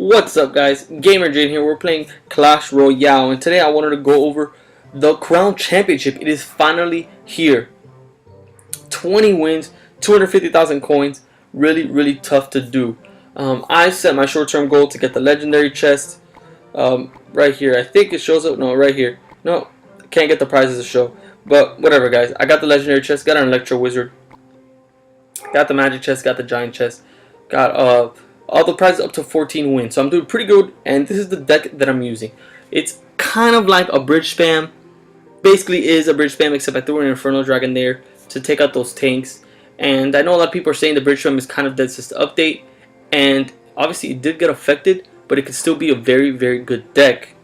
What's up, guys? Gamer Jane here. We're playing Clash Royale, and today I wanted to go over the Crown Championship. It is finally here. 20 wins, 250,000 coins. Really tough to do. I set my short-term goal to get the legendary chest right here. I think it shows up. No, right here. No, can't get the prizes to show. But whatever, guys. I got the legendary chest. Got an Electro Wizard. Got the magic chest. Got the giant chest. Got all the prizes up to 14 wins. So I'm doing pretty good, and this is the deck that I'm using. It's kind of like a bridge spam. Basically is a bridge spam, except I threw an Inferno Dragon there to take out those tanks. And I know a lot of people are saying the bridge spam is kind of dead since the update, and obviously it did get affected, but it could still be a very good deck.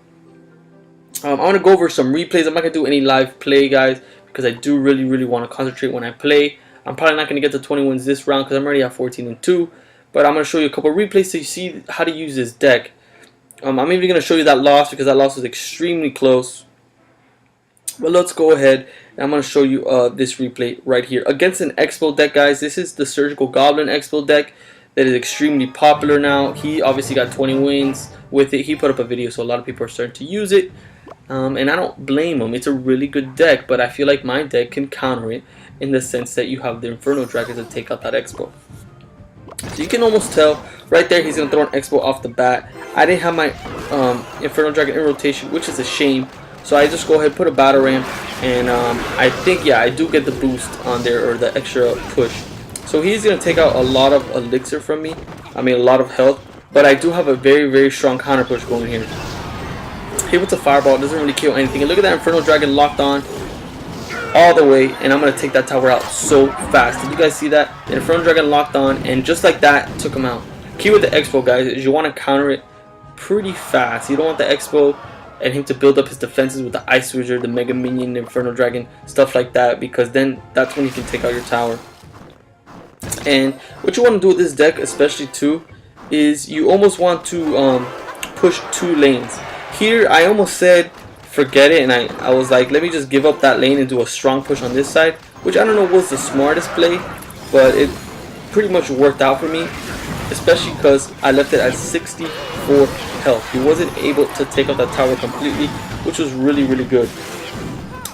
I want to go over some replays. I'm not going to do any live play, guys, because I do really want to concentrate when I play. I'm probably not going to get to 20 wins this round because I'm already at 14-2. But I'm going to show you a couple of replays so you see how to use this deck. I'm even going to show you that loss because that loss was extremely close. But let's go ahead and I'm going to show you this replay right here. Against an Expo deck, guys, this is the Surgical Goblin Expo deck that is extremely popular now. He obviously got 20 wins with it. He put up a video, so a lot of people are starting to use it. And I don't blame him. It's a really good deck, but I feel like my deck can counter it in the sense that you have the Inferno Dragon to take out that Expo. So you can almost tell right there he's going to throw an Expo off the bat. I didn't have my Inferno Dragon in rotation, which is a shame. So I just go ahead and put a Battle Ram, and I think, yeah, I do get the boost on there, or the extra push. So he's going to take out a lot of elixir from me. I mean, a lot of health. But I do have a very strong counter push going here. He puts a Fireball, it doesn't really kill anything. And look at that Inferno Dragon locked on all the way, and I'm going to take that tower out so fast. Did you guys see that? The Inferno Dragon locked on, and just like that, took him out. Key with the Expo, guys, is you want to counter it pretty fast. You don't want the Expo and him to build up his defenses with the Ice Wizard, the Mega Minion, the Inferno Dragon, stuff like that, because then that's when you can take out your tower. And what you want to do with this deck, especially too, is you almost want to push two lanes. Here, I almost said forget it, and I was like, let me just give up that lane and do a strong push on this side, which I don't know was the smartest play, but it pretty much worked out for me, especially because I left it at 64 health. He wasn't able to take out that tower completely, which was really good.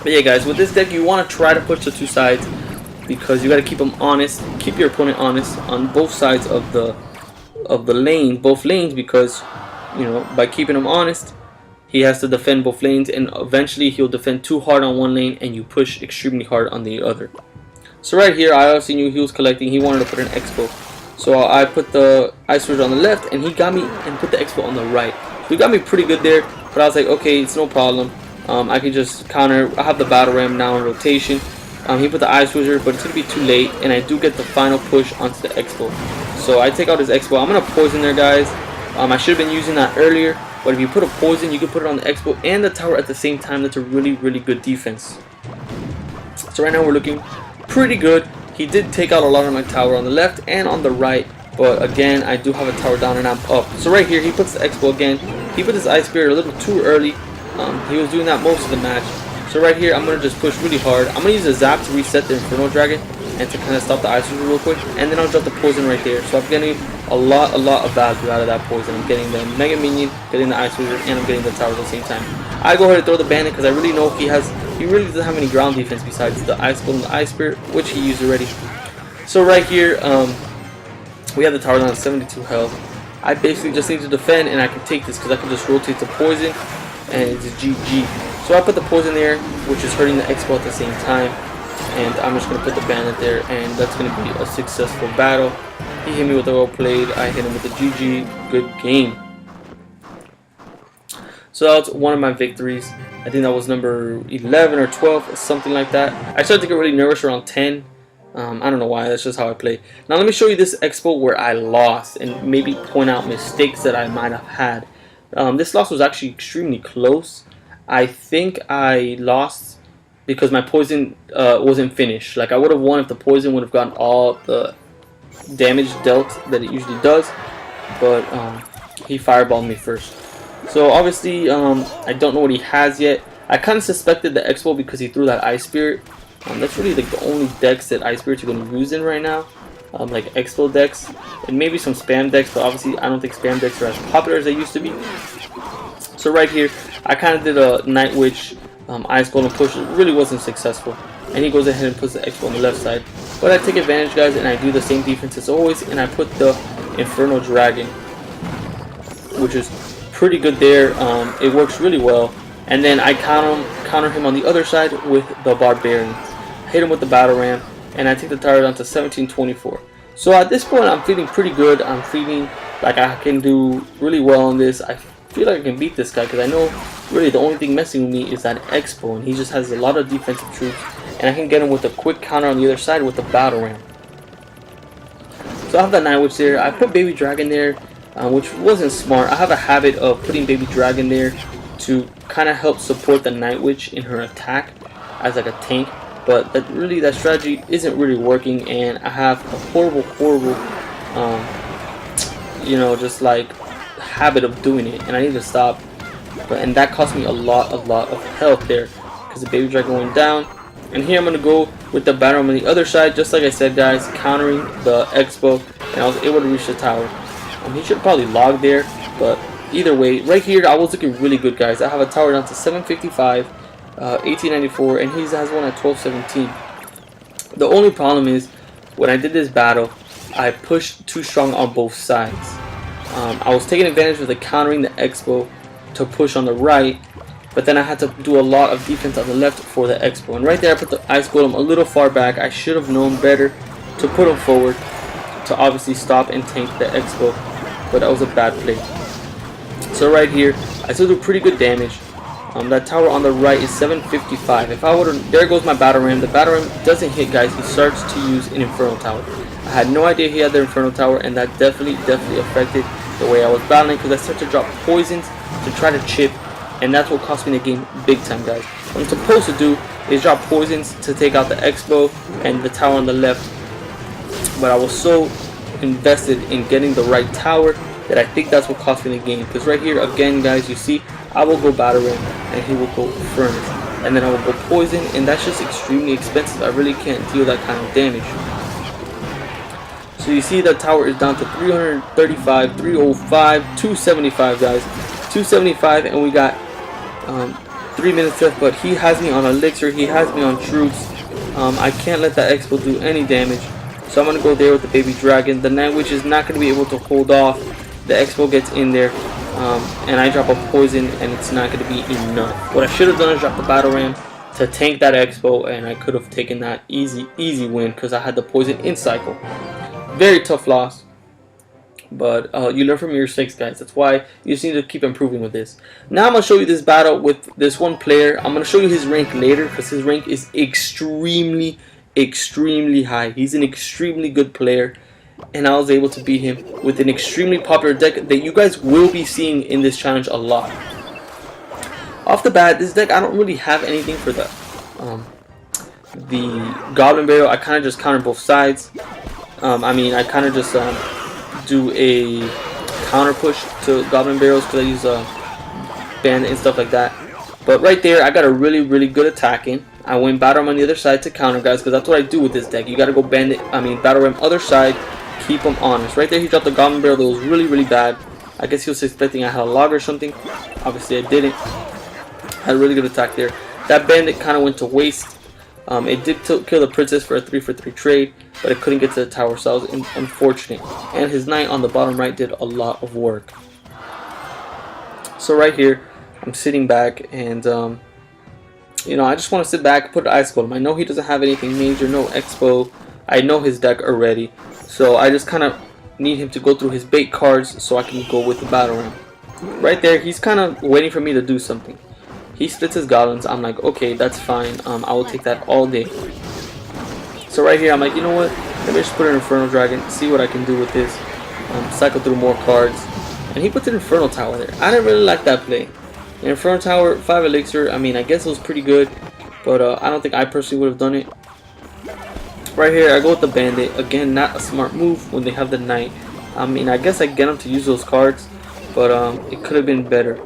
But yeah, guys, with this deck you want to try to push the two sides, because you got to keep them honest, keep your opponent honest on both sides of the lane, both lanes, because you know, by keeping them honest, he has to defend both lanes, and eventually he'll defend too hard on one lane and you push extremely hard on the other. So right here, I obviously knew he was collecting. He wanted to put an Expo. So I put the Ice Wizard on the left, and he got me and put the Expo on the right. So he got me pretty good there, but I was like, okay, it's no problem. I can just counter. I have the Battle Ram now in rotation. He put the Ice Wizard, but it's going to be too late, and I do get the final push onto the Expo. So I take out his Expo. I'm going to poison there, guys. I should have been using that earlier. But if you put a poison, you can put it on the Expo and the tower at the same time. That's a really good defense. So right now we're looking pretty good. He did take out a lot of my tower on the left and on the right. But again, I do have a tower down and I'm up. So right here, he puts the Expo again. He put his Ice Spirit a little too early. He was doing that most of the match. So right here, I'm going to just push really hard. I'm going to use a Zap to reset the Inferno Dragon and to kind of stop the Ice Wizard real quick. And then I'll drop the poison right there. So I'm getting a lot of value out of that poison. I'm getting the Mega Minion, getting the Ice Wizard, and I'm getting the tower at the same time. I go ahead and throw the Bandit because I really know he really doesn't have any ground defense besides the Ice Golem and the Ice Spirit, which he used already. So right here, we have the tower down at 72 health. I basically just need to defend, and I can take this because I can just rotate the poison, and it's GG. So I put the poison there, which is hurting the Expo at the same time. And I'm just going to put the Bandit there, and that's going to be a successful battle. He hit me with the well played, I hit him with the GG. Good game. So that's one of my victories. I think that was number 11 or 12 or something like that. I started to get really nervous around 10. I don't know why, that's just how I play. Now let me show you this Expo where I lost and maybe point out mistakes that I might have had. This loss was actually extremely close. I think I lost because my poison wasn't finished. Like, I would have won if the poison would have gotten all the damage dealt that it usually does, but he fireballed me first. So obviously I don't know what he has yet. I kind of suspected the Expo because he threw that Ice Spirit. That's really like the only decks that Ice Spirits are going to use in right now. like expo decks and maybe some spam decks, but obviously I don't think spam decks are as popular as they used to be. So right here, I kind of did a Night Witch Ice Golem push. It really wasn't successful, and he goes ahead and puts the expo on the left side. But I take advantage, guys, and I do the same defense as always, and I put the Inferno Dragon, which is pretty good there. It works really well. And then I counter him on the other side with the Barbarian. Hit him with the Battle Ram, and I take the tower down to 1724. So at this point, I'm feeling pretty good. I'm feeling like I can do really well on this. I feel like I can beat this guy because I know really the only thing messing with me is that expo, and he just has a lot of defensive troops, and I can get him with a quick counter on the other side with the Battle Ram. So I have that Night Witch there. I put Baby Dragon there, which wasn't smart. I have a habit of putting Baby Dragon there to kind of help support the Night Witch in her attack as like a tank, but that strategy isn't really working, and I have a horrible you know, just like habit of doing it, and I need to stop. And that cost me a lot of health there because the Baby Dragon went down. And here I'm gonna go with the Battle Ram on the other side, just like I said, guys, countering the expo, and I was able to reach the tower. He should probably log there, but either way, right here I was looking really good, guys. I have a tower down to 755, 1894, and he has one at 1217. The only problem is when I did this battle, I pushed too strong on both sides. I was taking advantage of the countering the expo to push on the right, but then I had to do a lot of defense on the left for the expo. And right there I put the Ice Golem a little far back. I should have known better to put him forward to obviously stop and tank the expo, but that was a bad play. So right here I still do pretty good damage. That tower on the right is 755. If I would have, there goes my Battle Ram. The Battle Ram doesn't hit, guys. He starts to use an Inferno Tower. I had no idea he had the Inferno Tower, and that definitely affected the way I was battling, because I started to drop poisons to try to chip, and that's what cost me the game big time, guys. What I'm supposed to do is drop poisons to take out the expo and the tower on the left, but I was so invested in getting the right tower that I think that's what cost me the game. Because right here again, guys, you see I will go Battle Ram and he will go Furnace, and then I will go Poison, and that's just extremely expensive. I really can't deal that kind of damage. So you see the tower is down to 335, 305, 275, guys. 275, and we got 3 minutes left, but he has me on elixir, he has me on troops. I can't let that expo do any damage, so I'm going to go there with the Baby Dragon. The Night Witch is not going to be able to hold off. The expo gets in there, and I drop a poison, and it's not going to be enough. What I should have done is drop the Battle Ram to tank that expo, and I could have taken that easy win because I had the poison in cycle. Very tough loss, but you learn from your mistakes, guys. That's why you just need to keep improving with this. Now I'm going to show you this battle with this one player. I'm going to show you his rank later because his rank is extremely high. He's an extremely good player, and I was able to beat him with an extremely popular deck that you guys will be seeing in this challenge a lot. Off the bat, this deck, I don't really have anything for the Goblin Barrel. I kind of just counter both sides. I kind of just do a counter push to Goblin Barrels because I use Bandit and stuff like that. But right there, I got a really good attacking. I went Battle Ram on the other side to counter, guys, because that's what I do with this deck. You got to go Battle Ram other side, keep them honest. Right there, he dropped the Goblin Barrel that was really bad. I guess he was expecting I had a log or something. Obviously, I didn't. I had a really good attack there. That Bandit kind of went to waste. It did kill the Princess for a 3-for-3 trade, but it couldn't get to the tower, so that was unfortunate. And his Knight on the bottom right did a lot of work. So right here, I'm sitting back, and you know, I just want to sit back, put an Ice Golem. I know he doesn't have anything major, no expo. I know his deck already, so I just kind of need him to go through his bait cards so I can go with the Battle Ram. Right there, he's kind of waiting for me to do something. He splits his goblins. I'm like, okay, that's fine. I will take that all day. So right here, I'm like, you know what? Let me just put an Inferno Dragon, see what I can do with this. Cycle through more cards. And he puts an Inferno Tower there. I didn't really like that play. An Inferno Tower, 5 elixir. I mean, I guess it was pretty good, but I don't think I personally would have done it. Right here, I go with the Bandit. Again, not a smart move when they have the Knight. I mean, I guess I get them to use those cards, but it could have been better.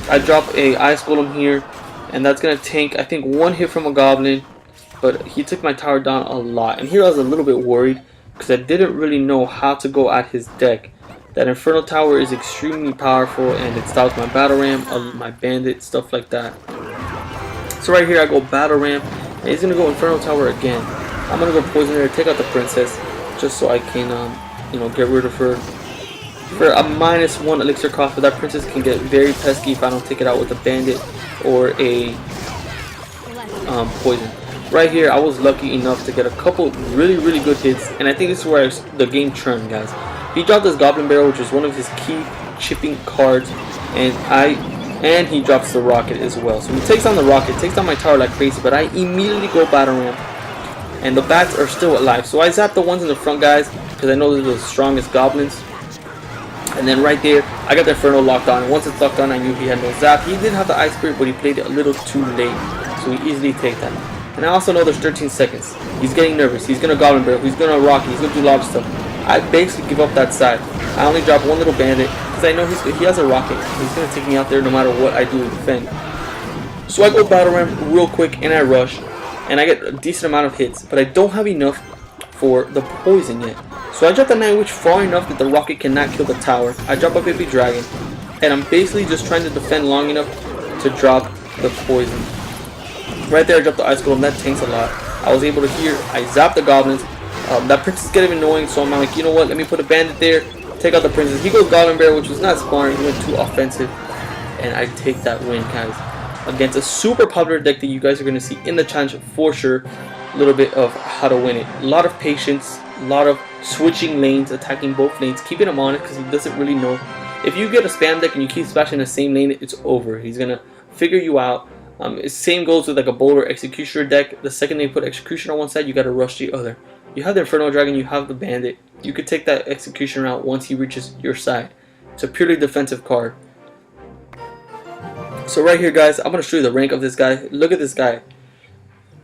I drop a Ice Golem here, and that's going to tank, I think, 1 hit from a Goblin, but he took my tower down a lot. And here I was a little bit worried because I didn't really know how to go at his deck. That Inferno Tower is extremely powerful, and it stops my Battle Ram, my Bandit, stuff like that. So right here I go Battle Ram, and he's gonna go Inferno Tower again. I'm gonna go Poison take out the Princess, just so I can you know, get rid of her for a -1 elixir cost. But that Princess can get very pesky if I don't take it out with a Bandit or a Poison. Right here I was lucky enough to get a couple really good hits, and I think this is where the game turned, guys. He dropped this Goblin Barrel, which is one of his key chipping cards, and he drops the Rocket as well. So he takes on the Rocket, takes on my tower like crazy, but I immediately go Battle Ram, and the bats are still alive. So I zap the ones in the front, guys, because I know they're the strongest goblins. And then right there, I got the Inferno locked on. Once it's locked on, I knew he had no zap. He did have the Ice Spirit, but he played it a little too late, so he easily take that. And I also know there's 13 seconds. He's getting nervous. He's gonna Goblin Barrel. He's gonna Rocket. He's gonna do lava stuff. I basically give up that side. I only drop one little Bandit because I know he has a Rocket. He's gonna take me out there no matter what I do to defend. So I go Battle Ram real quick and I rush, and I get a decent amount of hits, but I don't have enough for the Poison yet. So I drop the Night Witch far enough that the Rocket cannot kill the tower. I drop a Baby Dragon, and I'm basically just trying to defend long enough to drop the Poison. Right there I dropped the Ice Golem. That tanks a lot. I was able to hear. I zap the Goblins. That Princess is getting annoying, so I'm like, you know what, let me put a Bandit there, take out the Princess. He goes Goblin Bear, which was not smart. He went too offensive, and I take that win, guys, against a super popular deck that you guys are going to see in the challenge for sure. A little bit of how to win it. A lot of patience, a lot of switching lanes, attacking both lanes, keeping him on it because he doesn't really know. If you get a spam deck and you keep splashing the same lane, it's over. He's going to figure you out. Same goes with like a Boulder Executioner deck. The second they put Executioner on one side, you got to rush the other. You have the Inferno Dragon, you have the Bandit. You could take that Executioner out once he reaches your side. It's a purely defensive card. So right here, guys, I'm going to show you the rank of this guy. Look at this guy.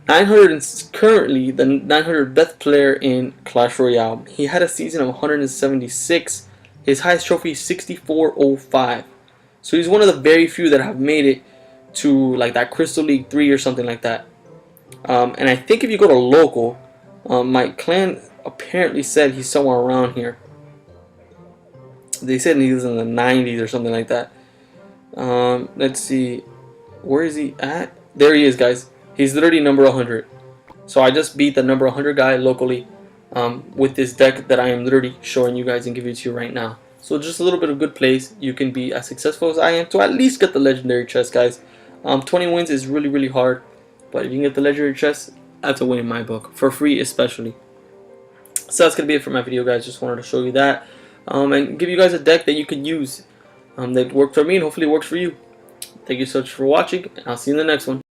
900 is currently the 900th best player in Clash Royale. He had a season of 176. His highest trophy is 6405. So he's one of the very few that have made it to like that Crystal League 3 or something like that. And I think if you go to local, my clan apparently said he's somewhere around here. They said he was in the 90s or something like that. Let's see, where is he at? There he is, guys. He's literally number 100. So I just beat the number 100 guy locally with this deck that I am literally showing you guys and giving it to you right now. So just a little bit of good plays. You can be as successful as I am to at least get the legendary chest, guys. 20 wins is really hard, but if you can get the legendary chest, that's a win in my book, for free especially. So that's gonna be it for my video, guys. Just wanted to show you that and give you guys a deck that you can use that worked for me and hopefully works for you. Thank you so much for watching, and I'll see you in the next one.